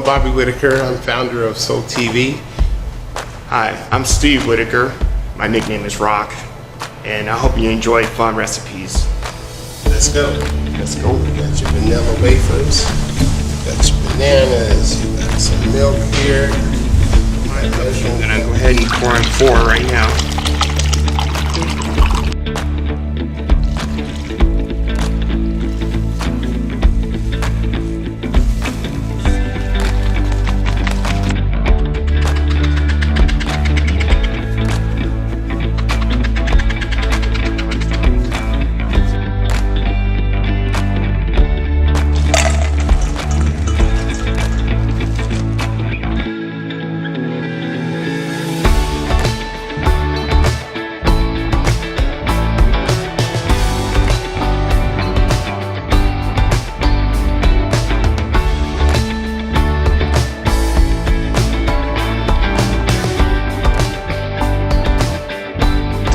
Bobby Whitaker. I'm founder of Soul TV. Hi, I'm Steve Whitaker. My nickname is Rock, and I hope you enjoy fun recipes. Let's go. Let's go. You got your vanilla wafers. You got your bananas. You got some milk here. I'm gonna go ahead and pour in 4 right now.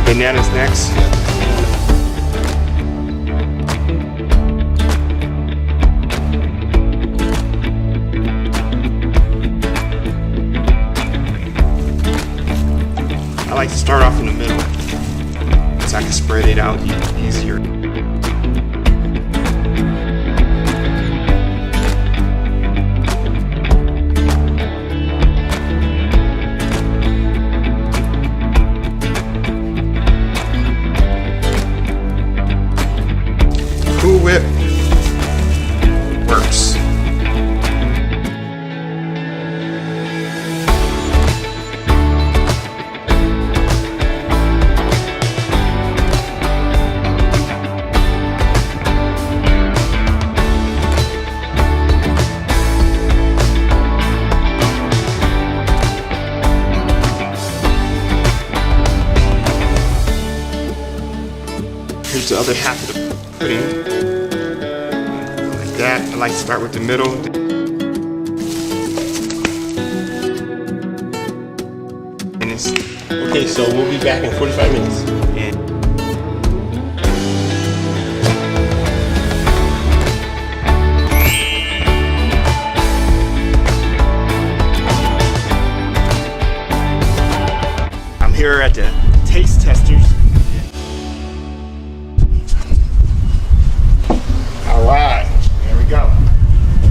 Bananas next. I like to start off in the middle so I can spread it out easier. Cool Whip works. Here's the other half of the pudding. That. I like to start with the middle. And it's okay, so we'll be back in 45 minutes. And I'm here at the taste testers. All right. Go.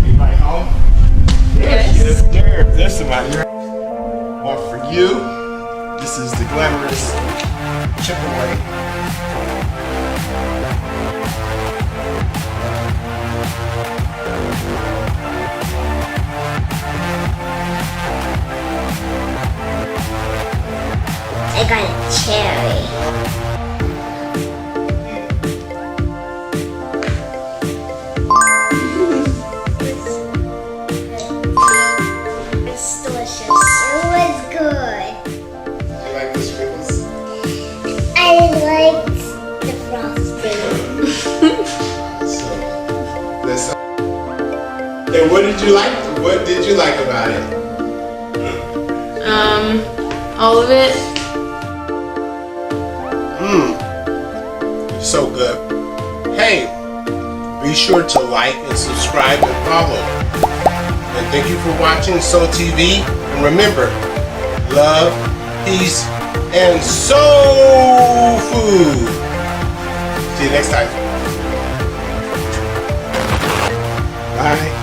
Anybody home? Yes. Yes, there's somebody. Well, for you, this is the glamorous chip away. I got a cherry. And what did you like? What did you like about it? All of it. So good. Hey, be sure to like and subscribe and follow. And thank you for watching Soul TV. And remember, love, peace, and soul food. See you next time. Bye.